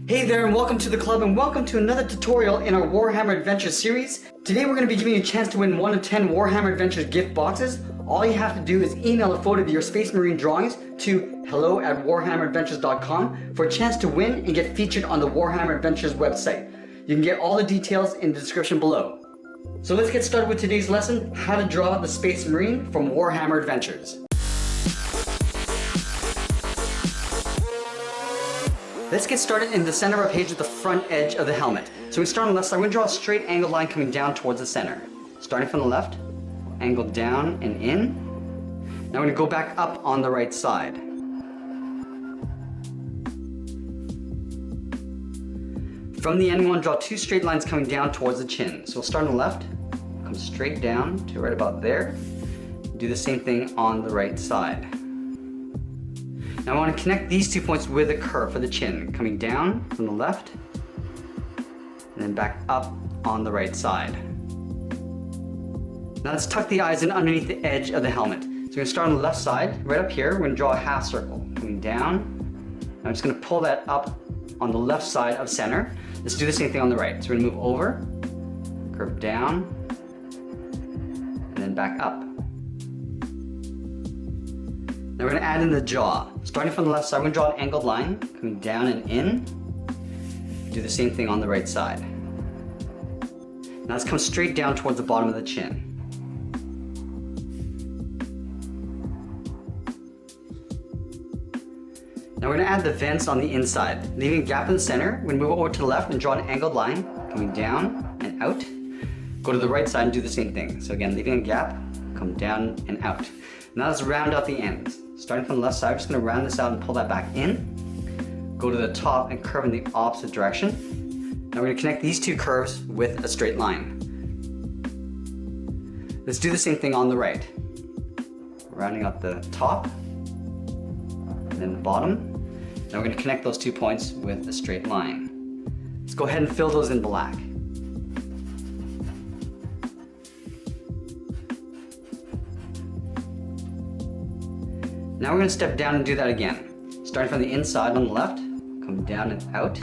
Hey there, and welcome to the club, and welcome to another tutorial in our Warhammer Adventures series. Today we're going to be giving you a chance to win 1 of 10 Warhammer Adventures gift boxes. All you have to do is email a photo of your Space Marine drawings to hello@warhammeradventures.com for a chance to win and get featured on the Warhammer Adventures website. You can get all the details in the description below. So let's get started with today's lesson, how to draw the Space Marine from Warhammer Adventures. Let's get started in the center of our page with the front edge of the helmet. So we start on the left side. We're going to draw a straight angled line coming down towards the center. Starting from the left, angle down and in. Now we're going to go back up on the right side. From the end, we want to draw 2 straight lines coming down towards the chin. So we'll start on the left, come straight down to right about there. Do the same thing on the right side. Now I want to connect these 2 points with a curve for the chin, coming down from the left, and then back up on the right side. Now let's tuck the eyes in underneath the edge of the helmet. So we're going to start on the left side, right up here, we're going to draw a half circle, coming down. I'm just going to pull that up on the left side of center. Let's do the same thing on the right. So we're going to move over, curve down, and then back up. Now we're going to add in the jaw. Starting from the left side, we're going to draw an angled line, coming down and in. Do the same thing on the right side. Now let's come straight down towards the bottom of the chin. Now we're going to add the vents on the inside. Leaving a gap in the center, we're going to move over to the left and draw an angled line, coming down and out. Go to the right side and do the same thing. So again, leaving a gap, come down and out. Now let's round out the ends. Starting from the left side, we're just going to round this out and pull that back in. Go to the top and curve in the opposite direction. Now we're going to connect these 2 curves with a straight line. Let's do the same thing on the right. Rounding out the top and then the bottom. Now we're going to connect those 2 points with a straight line. Let's go ahead and fill those in black. Now we're going to step down and do that again. Starting from the inside on the left, come down and out.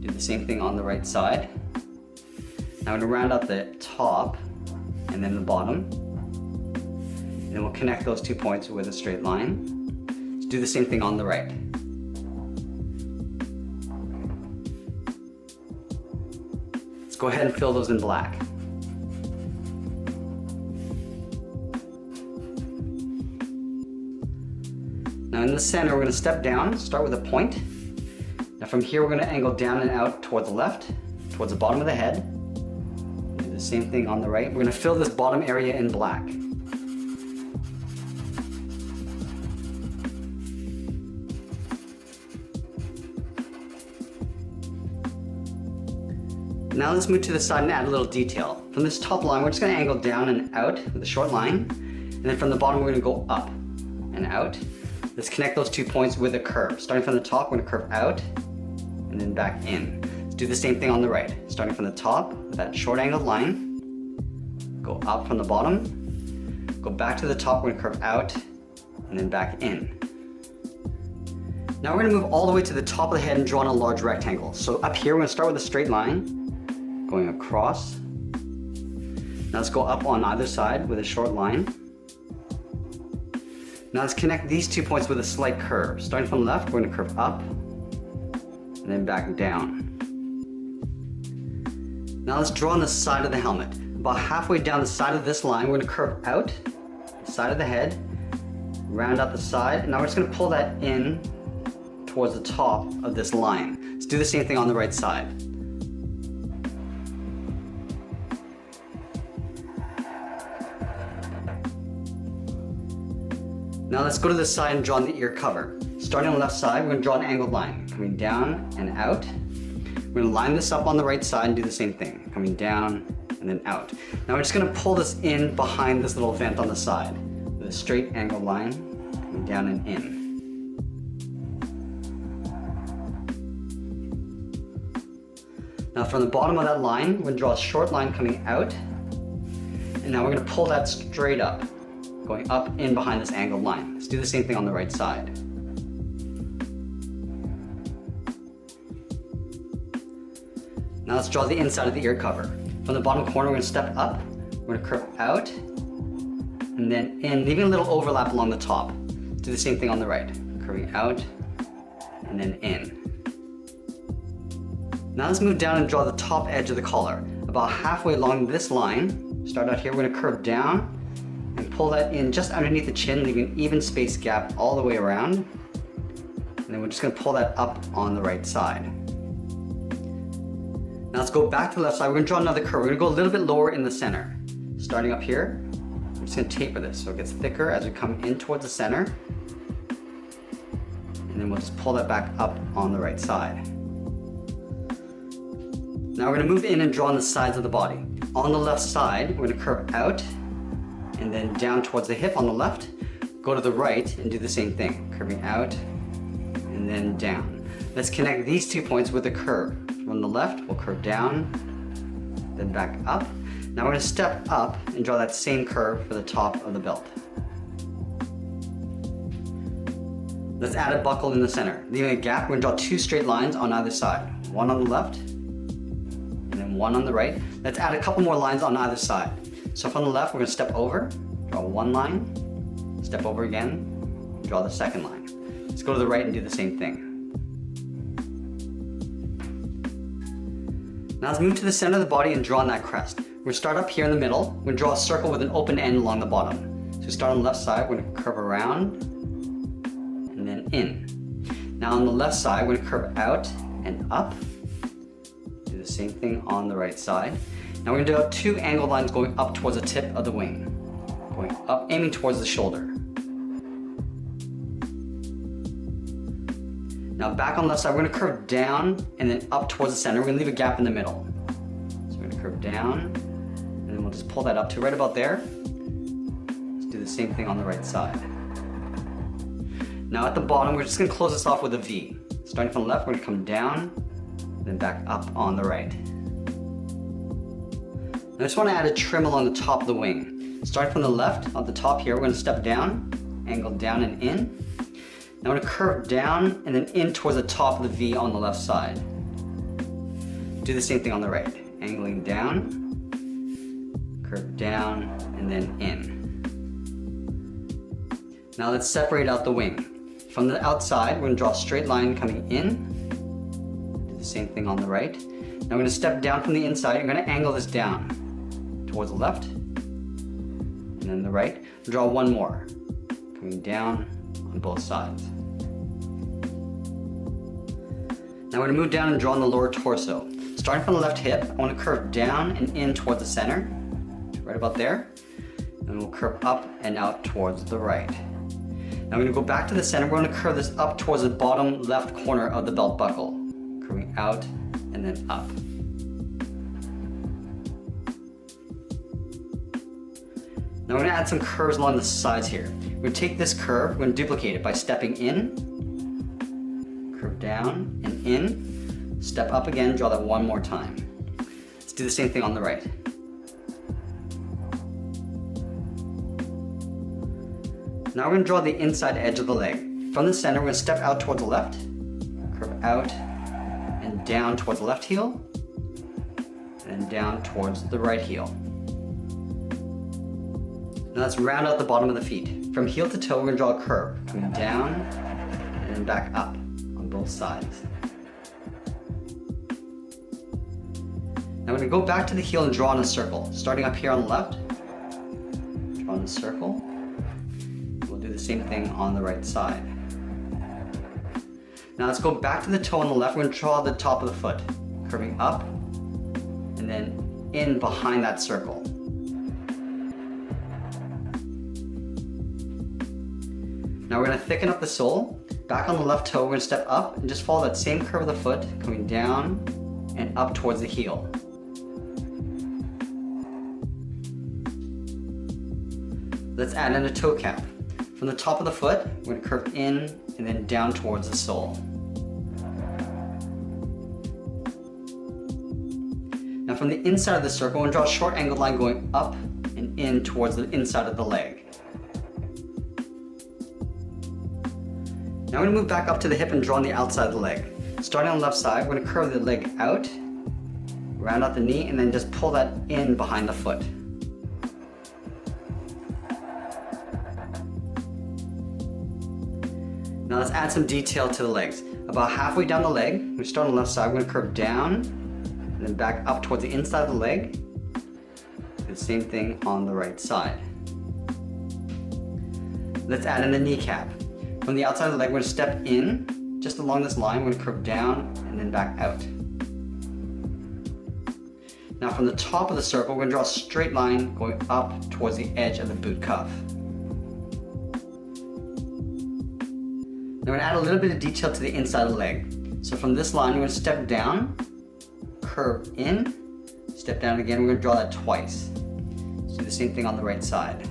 Do the same thing on the right side. Now we're going to round out the top and then the bottom. And then we'll connect those 2 points with a straight line. Let's do the same thing on the right. Let's go ahead and fill those in black. Now in the center, we're going to step down, start with a point. Now from here, we're going to angle down and out towards the left, towards the bottom of the head. Do the same thing on the right. We're going to fill this bottom area in black. Now let's move to the side and add a little detail. From this top line, we're just going to angle down and out with a short line. And then from the bottom, we're going to go up and out. Let's connect those 2 points with a curve. Starting from the top, we're going to curve out and then back in. Let's do the same thing on the right. Starting from the top with that short angled line, go up from the bottom, go back to the top, we're going to curve out and then back in. Now we're going to move all the way to the top of the head and draw in a large rectangle. So up here, we're going to start with a straight line, going across. Now let's go up on either side with a short line. Now let's connect these 2 points with a slight curve. Starting from the left, we're going to curve up and then back down. Now let's draw on the side of the helmet. About halfway down the side of this line, we're going to curve out the side of the head, round out the side, and now we're just going to pull that in towards the top of this line. Let's do the same thing on the right side. Now let's go to the side and draw on the ear cover. Starting on the left side, we're going to draw an angled line, coming down and out. We're going to line this up on the right side and do the same thing, coming down and then out. Now we're just going to pull this in behind this little vent on the side with a straight angled line, coming down and in. Now from the bottom of that line, we're going to draw a short line coming out. And now we're going to pull that straight up, going up in behind this angled line. Let's do the same thing on the right side. Now let's draw the inside of the ear cover. From the bottom corner, we're going to step up, we're going to curve out, and then in, leaving a little overlap along the top. Do the same thing on the right, curving out, and then in. Now let's move down and draw the top edge of the collar. About halfway along this line, start out here, we're going to curve down and pull that in just underneath the chin, leaving an even space gap all the way around. And then we're just going to pull that up on the right side. Now let's go back to the left side. We're going to draw another curve. We're going to go a little bit lower in the center. Starting up here, I'm just going to taper this so it gets thicker as we come in towards the center. And then we'll just pull that back up on the right side. Now we're going to move in and draw on the sides of the body. On the left side, we're going to curve out and then down towards the hip on the left. Go to the right and do the same thing, curving out and then down. Let's connect these 2 points with a curve. From the left, we'll curve down, then back up. Now we're going to step up and draw that same curve for the top of the belt. Let's add a buckle in the center. Leaving a gap, we're going to draw 2 straight lines on either side. One on the left, and then one on the right. Let's add a couple more lines on either side. So from the left, we're going to step over, draw 1 line, step over again, draw the 2nd line. Let's go to the right and do the same thing. Now let's move to the center of the body and draw on that crest. We're going to start up here in the middle. We're going to draw a circle with an open end along the bottom. So start on the left side, we're going to curve around and then in. Now on the left side, we're going to curve out and up. Do the same thing on the right side. Now we're going to do 2 angled lines going up towards the tip of the wing. Going up, aiming towards the shoulder. Now back on the left side, we're going to curve down and then up towards the center. We're going to leave a gap in the middle. So we're going to curve down and then we'll just pull that up to right about there. Let's do the same thing on the right side. Now at the bottom, we're just going to close this off with a V. Starting from the left, we're going to come down and then back up on the right. Now I just want to add a trim along the top of the wing. Starting from the left, on the top here, we're going to step down, angle down and in. Now we're going to curve down and then in towards the top of the V on the left side. Do the same thing on the right. Angling down, curve down, and then in. Now let's separate out the wing. From the outside, we're going to draw a straight line coming in. Do the same thing on the right. Now we're going to step down from the inside. You're going to angle this down towards the left, and then the right. Draw 1 more, coming down on both sides. Now we're going to move down and draw on the lower torso. Starting from the left hip, I want to curve down and in towards the center, right about there. And we'll curve up and out towards the right. Now we're going to go back to the center. We're going to curve this up towards the bottom left corner of the belt buckle. Curving out and then up. Now we're going to add some curves along the sides here. We're going to take this curve, we're going to duplicate it by stepping in, curve down and in, step up again, draw that 1 more time. Let's do the same thing on the right. Now we're going to draw the inside edge of the leg. From the center, we're going to step out towards the left, curve out and down towards the left heel, and down towards the right heel. Now let's round out the bottom of the feet. From heel to toe, we're going to draw a curve, coming down and then back up on both sides. Now we're going to go back to the heel and draw in a circle. Starting up here on the left, draw in a circle. We'll do the same thing on the right side. Now let's go back to the toe on the left. We're going to draw the top of the foot, curving up and then in behind that circle. Now we're going to thicken up the sole. Back on the left toe, we're going to step up and just follow that same curve of the foot, coming down and up towards the heel. Let's add in a toe cap. From the top of the foot, we're going to curve in and then down towards the sole. Now from the inside of the circle, we're going to draw a short angled line going up and in towards the inside of the leg. Now we're going to move back up to the hip and draw on the outside of the leg. Starting on the left side, we're going to curve the leg out round out the knee, and then just pull that in behind the foot. Now let's add some detail to the legs. About halfway down the leg, we start on the left side, we're going to curve down, and then back up towards the inside of the leg. Do the same thing on the right side. Let's add in the kneecap. From the outside of the leg, we're going to step in, just along this line, we're going to curve down, and then back out. Now from the top of the circle, we're going to draw a straight line going up towards the edge of the boot cuff. Now we're going to add a little bit of detail to the inside of the leg. So from this line, we're going to step down, curve in, step down again. We're going to draw that twice. So do the same thing on the right side.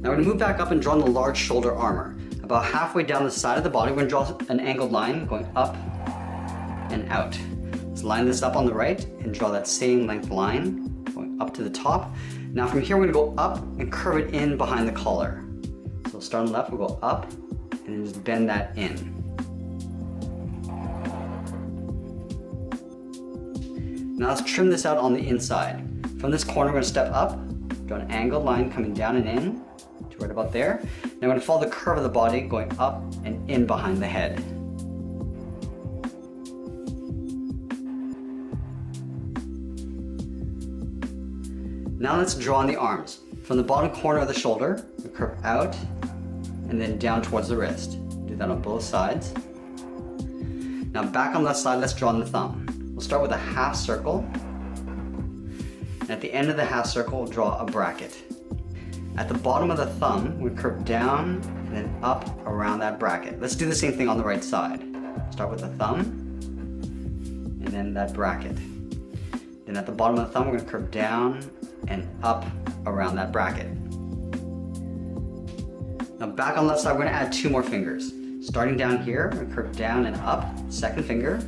Now we're going to move back up and draw on the large shoulder armor. About halfway down the side of the body, we're going to draw an angled line going up and out. Let's line this up on the right and draw that same length line going up to the top. Now from here, we're going to go up and curve it in behind the collar. So we'll start on the left, we'll go up and then just bend that in. Now let's trim this out on the inside. From this corner, we're going to step up, draw an angled line coming down and in to right about there. Now we're going to follow the curve of the body going up and in behind the head. Now let's draw on the arms. From the bottom corner of the shoulder, we curve out and then down towards the wrist. Do that on both sides. Now back on the left side, let's draw on the thumb. We'll start with a half circle. And at the end of the half circle, we'll draw a bracket. At the bottom of the thumb, we curve down and then up around that bracket. Let's do the same thing on the right side. Start with the thumb and then that bracket. Then at the bottom of the thumb, we're going to curve down and up around that bracket. Now back on the left side, we're going to add 2 more fingers. Starting down here, we're going to curve down and up, second finger.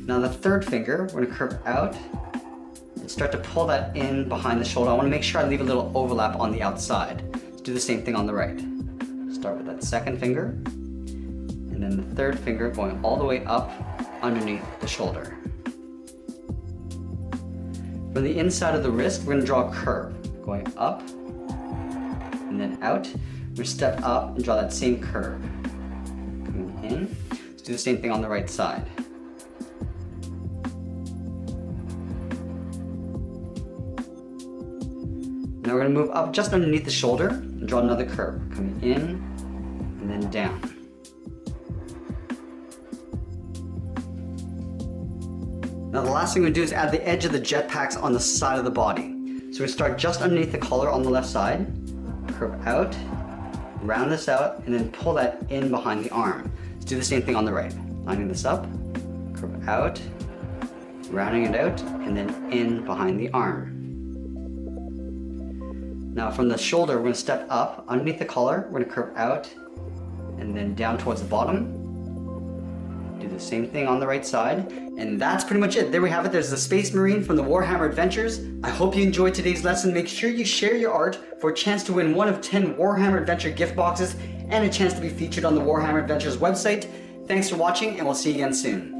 Now the third finger, we're going to curve out and start to pull that in behind the shoulder. I want to make sure I leave a little overlap on the outside. Let's do the same thing on the right. Start with that second finger, and then the third finger going all the way up underneath the shoulder. From the inside of the wrist, we're going to draw a curve going up and then out. We're going to step up and draw that same curve. Coming in. Let's do the same thing on the right side. Now we're going to move up just underneath the shoulder and draw another curve. Coming in and then down. Now the last thing we do is add the edge of the jetpacks on the side of the body. So we start just underneath the collar on the left side, curve out, round this out, and then pull that in behind the arm. Let's do the same thing on the right. Lining this up, curve out, rounding it out, and then in behind the arm. Now from the shoulder, we're going to step up underneath the collar, we're going to curve out, and then down towards the bottom. Do the same thing on the right side. And that's pretty much it. There we have it. There's the Space Marine from the Warhammer Adventures. I hope you enjoyed today's lesson. Make sure you share your art for a chance to win one of 10 Warhammer Adventure gift boxes and a chance to be featured on the Warhammer Adventures website. Thanks for watching, and we'll see you again soon.